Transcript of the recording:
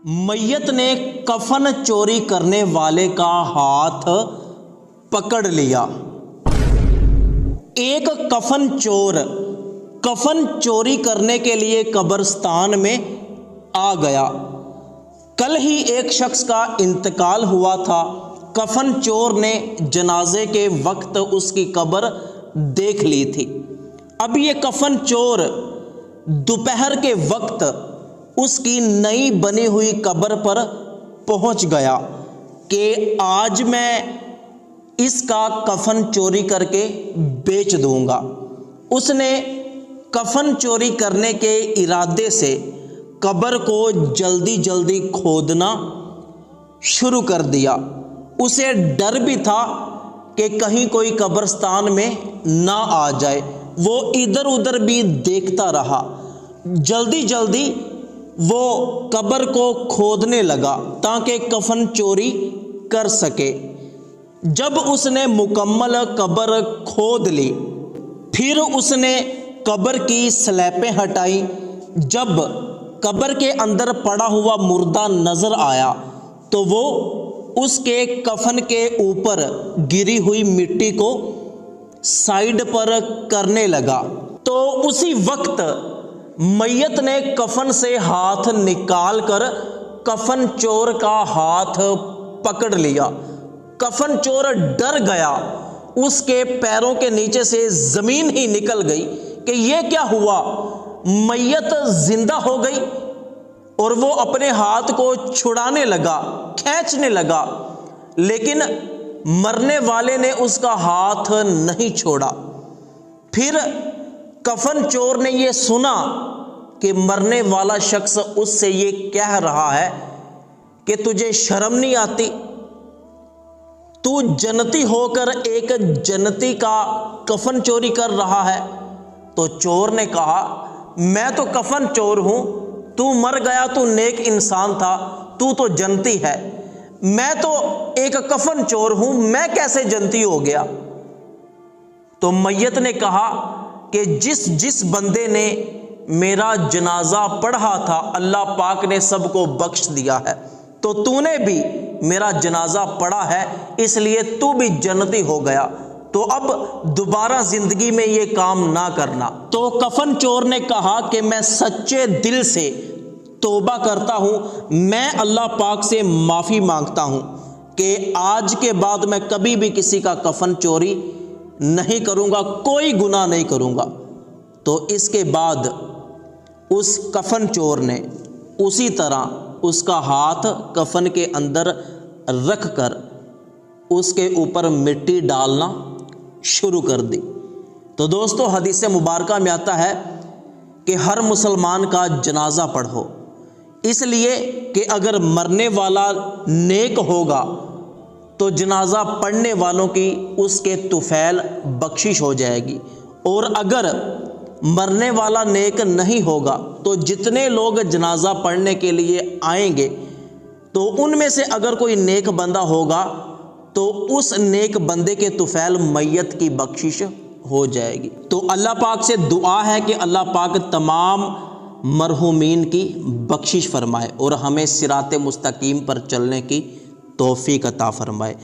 मैयत ने कफन चोरी करने वाले का हाथ पकड़ लिया। एक कफन चोर कफन चोरी करने के लिए कब्रिस्तान में आ गया। कल ही एक शख्स का इंतकाल हुआ था। कफन चोर ने जनाजे के वक्त उसकी कब्र देख ली थी। अब ये कफन चोर दोपहर के वक्त उसकी नई बनी हुई कब्र पर पहुंच गया कि आज मैं इसका कफन चोरी करके बेच दूंगा। उसने कफन चोरी करने के इरादे से कब्र को जल्दी जल्दी खोदना शुरू कर दिया। उसे डर भी था कि कहीं कोई कब्रिस्तान में ना आ जाए। वो इधर उधर भी देखता रहा। जल्दी जल्दी वो कब्र को खोदने लगा ताकि कफन चोरी कर सके। जब उसने मुकम्मल कब्र खोद ली, फिर उसने कब्र की स्लैपें हटाई। जब कब्र के अंदर पड़ा हुआ मुर्दा नजर आया तो वो उसके कफन के ऊपर गिरी हुई मिट्टी को साइड पर करने लगा। तो उसी वक्त मैयत ने कफन से हाथ निकाल कर कफन चोर का हाथ पकड़ लिया। कफन चोर डर गया। उसके पैरों के नीचे से जमीन ही निकल गई कि ये क्या हुआ। मैयत जिंदा हो गई और वो अपने हाथ को छुड़ाने लगा, खींचने लगा, लेकिन मरने वाले ने उसका हाथ नहीं छोड़ा। फिर कफन चोर ने ये सुना कि मरने वाला शख्स उससे ये कह रहा है कि तुझे शर्म नहीं आती, तू जन्नती होकर एक जन्नती का कफन चोरी कर रहा है। तो चोर ने कहा, मैं तो कफन चोर हूं, तू मर गया, तू नेक इंसान था, तू तो जन्नती है, मैं तो एक कफन चोर हूं, मैं कैसे जन्नती हो गया। तो मैयत ने कहा कि जिस बंदे ने मेरा जनाजा पढ़ा था अल्लाह पाक ने सबको बख्श दिया है, तो तूने भी मेरा जनाजा पढ़ा है, इसलिए तू भी जन्नती हो गया, तो अब दोबारा जिंदगी में ये काम ना करना। तो कफन चोर ने कहा कि मैं सच्चे दिल से तौबा करता हूँ, मैं अल्लाह पाक से माफ़ी मांगता हूँ कि आज के बाद मैं कभी भी किसी का कफन चोरी नहीं करूँगा, कोई गुनाह नहीं करूँगा। तो इसके बाद उस कफन चोर ने उसी तरह उसका हाथ कफन के अंदर रख कर उसके ऊपर मिट्टी डालना शुरू कर दी। तो दोस्तों, हदीस मुबारक में आता है कि हर मुसलमान का जनाजा पढ़ो, इसलिए कि अगर मरने वाला नेक होगा तो जनाजा पढ़ने वालों की उसके तुफैल बख्शिश हो जाएगी, और अगर मरने वाला नेक नहीं होगा तो जितने लोग जनाजा पढ़ने के लिए आएंगे तो उनमें से अगर कोई नेक बंदा होगा तो उस नेक बंदे के तुफैल मैयत की बख्शिश हो जाएगी। तो अल्लाह पाक से दुआ है कि अल्लाह पाक तमाम मरहूमीन की बख्शिश फरमाए और हमें सिराते मुस्तकीम पर चलने की तौफीक अता फरमाए।